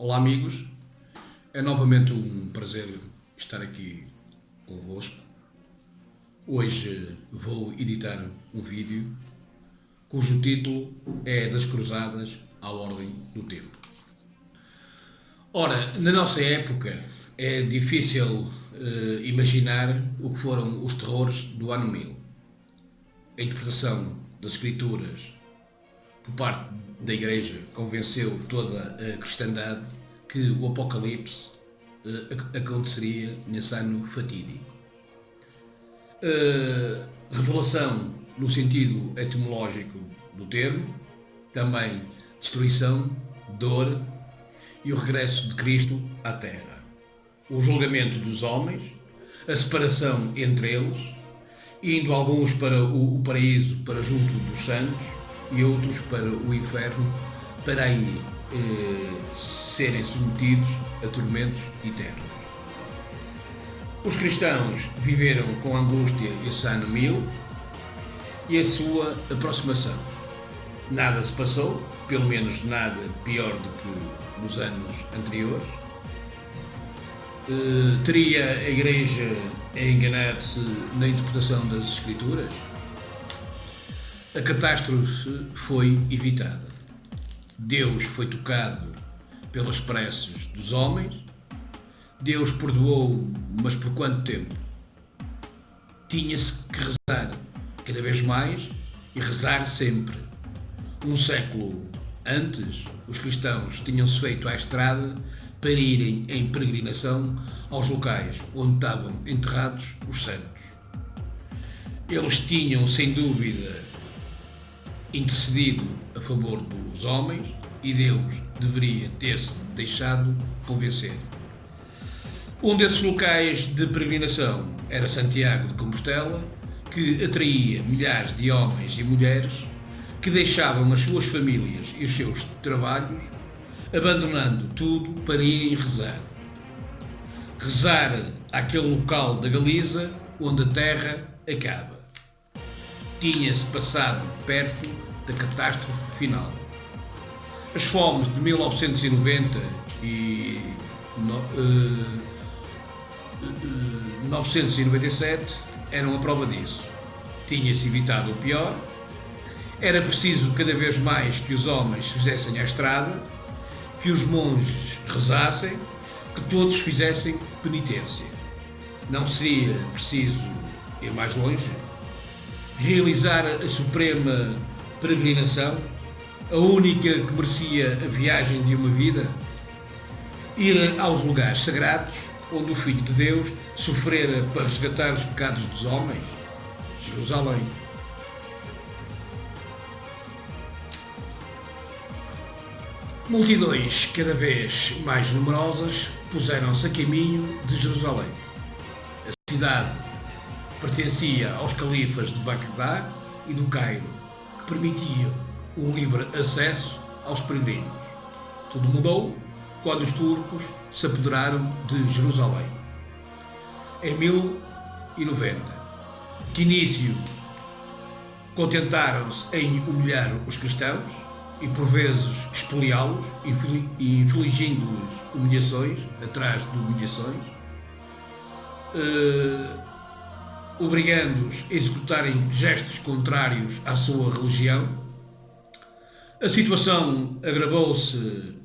Olá amigos, é novamente um prazer estar aqui convosco. Hoje vou editar um vídeo cujo título é Das Cruzadas à Ordem do Tempo. Ora, na nossa época é difícil imaginar o que foram os terrores do ano 1000. A interpretação das Escrituras por parte da Igreja convenceu toda a cristandade que o Apocalipse aconteceria nesse ano fatídico. Revelação no sentido etimológico do termo, também destruição, dor e o regresso de Cristo à Terra. O julgamento dos homens, a separação entre eles, indo alguns para o paraíso, para junto dos santos, e outros para o inferno, para aí serem submetidos a tormentos eternos. Os cristãos viveram com angústia esse ano 1000 e a sua aproximação. Nada se passou, pelo menos nada pior do que nos anos anteriores. Teria a Igreja a enganar-se na interpretação das Escrituras? A catástrofe foi evitada. Deus foi tocado pelas preces dos homens. Deus perdoou, mas por quanto tempo? Tinha-se que rezar cada vez mais e rezar sempre. Um século antes, os cristãos tinham-se feito à estrada para irem em peregrinação aos locais onde estavam enterrados os santos. Eles tinham, sem dúvida, intercedido a favor dos homens e Deus deveria ter-se deixado convencer. Um desses locais de peregrinação era Santiago de Compostela, que atraía milhares de homens e mulheres que deixavam as suas famílias e os seus trabalhos, abandonando tudo para irem rezar. Rezar àquele local da Galiza onde a terra acaba. Tinha-se passado perto da catástrofe final. As fomes de 1990 e 1997 eram a prova disso. Tinha-se evitado o pior. Era preciso cada vez mais que os homens fizessem a estrada, que os monges rezassem, que todos fizessem penitência. Não seria preciso ir mais longe? Realizar a suprema peregrinação, a única que merecia a viagem de uma vida? Ir aos lugares sagrados, onde o Filho de Deus sofrera para resgatar os pecados dos homens? Jerusalém. Multidões cada vez mais numerosas puseram-se a caminho de Jerusalém. A cidade pertencia aos califas de Bagdá e do Cairo, que permitiam um livre acesso aos peregrinos. Tudo mudou quando os turcos se apoderaram de Jerusalém. Em 1090, de início, contentaram-se em humilhar os cristãos e por vezes expoliá-los, infligindo-lhes humilhações atrás de humilhações, obrigando-os a executarem gestos contrários à sua religião. A situação agravou-se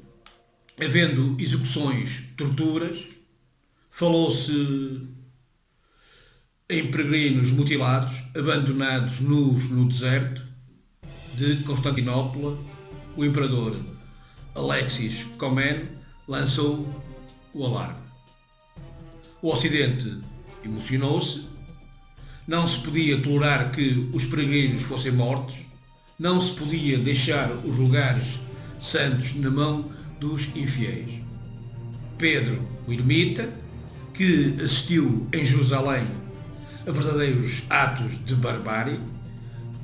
havendo execuções, torturas, falou-se em peregrinos mutilados, abandonados nus no deserto de Constantinopla. O imperador Alexis Comnene lançou o alarme. O Ocidente emocionou-se. Não se podia tolerar que os peregrinos fossem mortos. Não se podia deixar os lugares santos na mão dos infiéis. Pedro, o ermita, que assistiu em Jerusalém a verdadeiros atos de barbárie,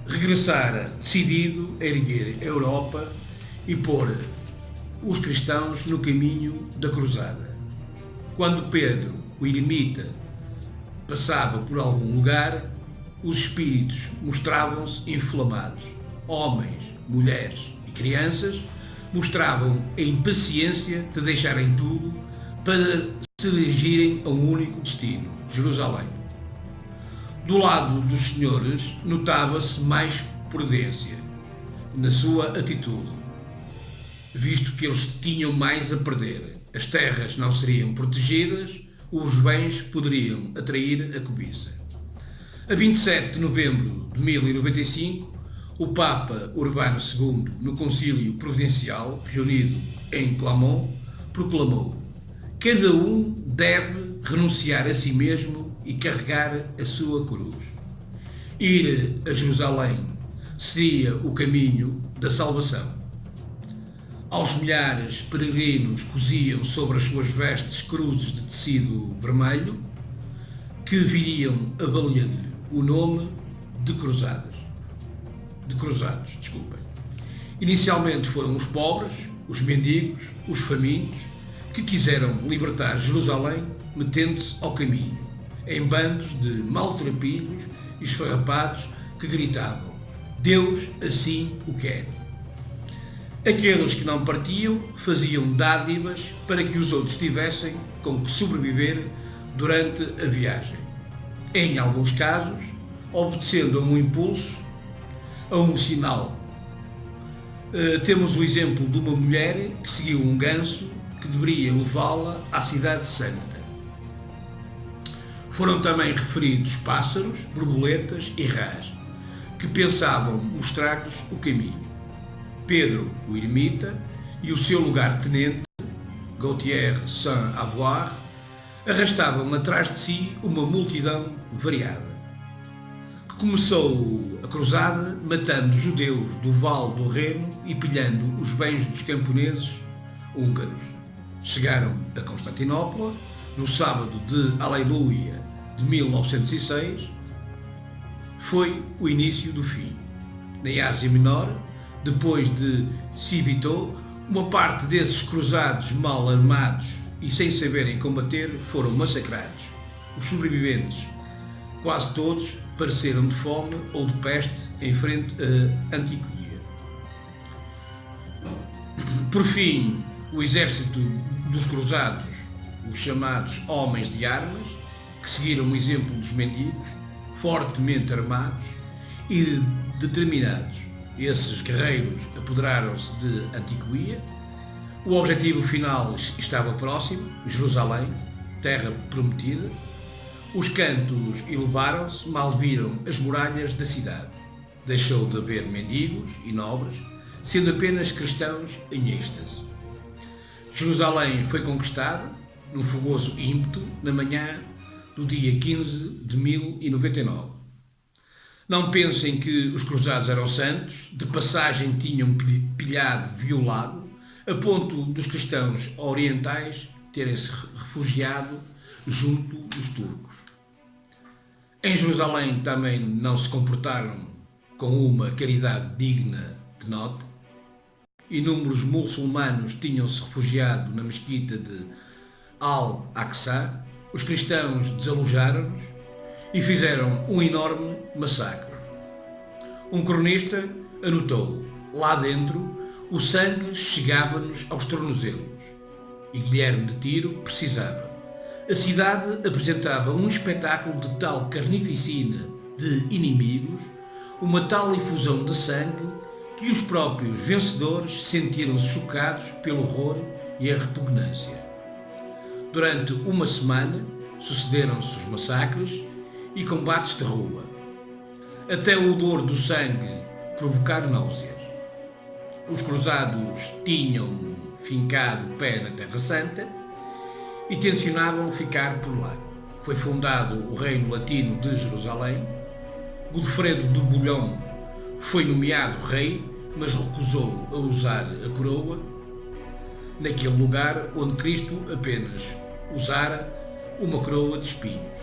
regressara decidido a erguer a Europa e pôr os cristãos no caminho da cruzada. Quando Pedro, o eremita, passava por algum lugar, os espíritos mostravam-se inflamados. Homens, mulheres e crianças mostravam a impaciência de deixarem tudo para se dirigirem a um único destino, Jerusalém. Do lado dos senhores notava-se mais prudência na sua atitude, visto que eles tinham mais a perder. As terras não seriam protegidas, os bens poderiam atrair a cobiça. A 27 de novembro de 1095, o Papa Urbano II, no Concílio Providencial, reunido em Clermont, proclamou: cada um deve renunciar a si mesmo e carregar a sua cruz. Ir a Jerusalém seria o caminho da salvação. Aos milhares peregrinos coziam sobre as suas vestes cruzes de tecido vermelho, que viriam a valer-lhe o nome de cruzados. Inicialmente foram os pobres, os mendigos, os famintos, que quiseram libertar Jerusalém metendo-se ao caminho, em bandos de maltrapilhos e esfarrapados que gritavam: Deus assim o quer. Aqueles que não partiam faziam dádivas para que os outros tivessem com que sobreviver durante a viagem. Em alguns casos, obedecendo a um impulso, a um sinal. Temos o exemplo de uma mulher que seguiu um ganso que deveria levá-la à cidade santa. Foram também referidos pássaros, borboletas e rãs, que pensavam mostrar-lhes o caminho. Pedro, o eremita, e o seu lugar-tenente, Gauthier Saint-Avoire, arrastavam atrás de si uma multidão variada, que começou a cruzada matando judeus do Vale do Reno e pilhando os bens dos camponeses húngaros. Chegaram a Constantinopla no sábado de Aleluia de 1906. Foi o início do fim. Na Ásia Menor, depois de Civito, uma parte desses cruzados mal armados e sem saberem combater foram massacrados. Os sobreviventes, quase todos, padeceram de fome ou de peste em frente a Antioquia. Por fim, o exército dos cruzados, os chamados homens de armas, que seguiram o exemplo dos mendigos, fortemente armados e determinados. Esses guerreiros apoderaram-se de Antioquia. O objetivo final estava próximo, Jerusalém, terra prometida. Os cantos elevaram-se, mal viram as muralhas da cidade. Deixou de haver mendigos e nobres, sendo apenas cristãos em êxtase. Jerusalém foi conquistada, num fogoso ímpeto, na manhã do dia 15 de 1099. Não pensem que os cruzados eram santos, de passagem tinham pilhado, violado, a ponto dos cristãos orientais terem-se refugiado junto dos turcos. Em Jerusalém também não se comportaram com uma caridade digna de nota. Inúmeros muçulmanos tinham-se refugiado na mesquita de Al-Aqsa. Os cristãos desalojaram-nos e fizeram um enorme massacre. Um cronista anotou: lá dentro o sangue chegava-nos aos tornozelos. E Guilherme de Tiro precisava. A cidade apresentava um espetáculo de tal carnificina de inimigos, uma tal efusão de sangue, que os próprios vencedores sentiram-se chocados pelo horror e a repugnância. Durante uma semana sucederam-se os massacres e combates de rua, até o odor do sangue provocar náuseas. Os cruzados tinham fincado o pé na Terra Santa e tencionavam ficar por lá. Foi fundado o Reino Latino de Jerusalém. Godofredo de Bouillon foi nomeado rei, mas recusou a usar a coroa, naquele lugar onde Cristo apenas usara uma coroa de espinhos.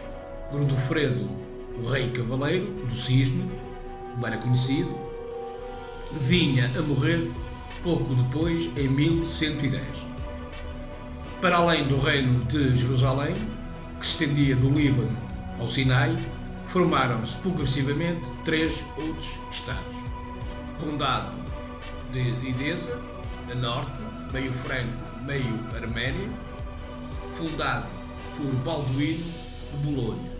Godofredo, o rei cavaleiro do Cisne, como era conhecido, vinha a morrer pouco depois, em 1110. Para além do reino de Jerusalém, que se estendia do Líbano ao Sinai, formaram-se progressivamente 3 outros estados: o Condado de Edesa, a norte, meio franco, meio arménio, fundado por Balduíno de Bolonha,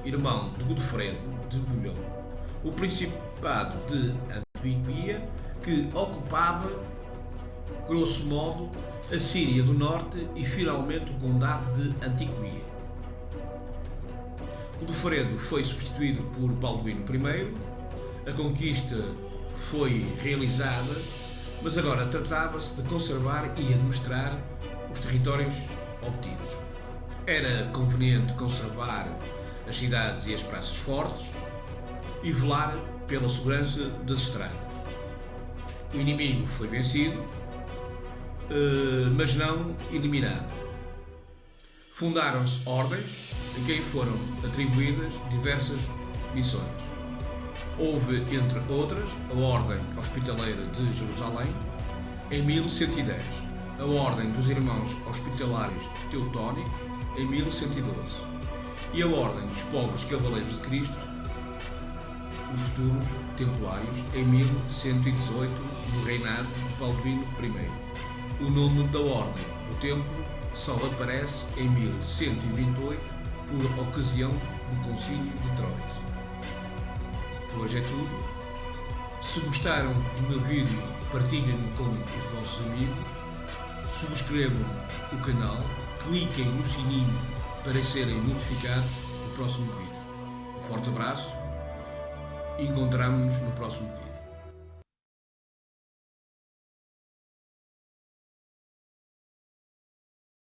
irmão de Godofredo de Bouillon, o Principado de Antioquia, que ocupava, grosso modo, a Síria do Norte e finalmente o Condado de Antiquia. Godofredo foi substituído por Balduíno I, a conquista foi realizada, mas agora tratava-se de conservar e administrar os territórios obtidos. Era conveniente conservar as cidades e as praças fortes e velar pela segurança das estradas. O inimigo foi vencido, mas não eliminado. Fundaram-se ordens a quem foram atribuídas diversas missões. Houve, entre outras, a Ordem Hospitaleira de Jerusalém, em 1110, a Ordem dos Irmãos Hospitalários Teutónicos, em 1112, e a Ordem dos Pobres Cavaleiros de Cristo, os futuros Templários, em 1118, no reinado de Balduíno I. O nome da Ordem, o Templo, só aparece em 1128, por ocasião do Concílio de Troia. Por hoje é tudo. Se gostaram do meu vídeo, partilhem-no com os vossos amigos, subscrevam o canal, cliquem no sininho para serem notificados do próximo vídeo. Um forte abraço e encontramo-nos no próximo vídeo.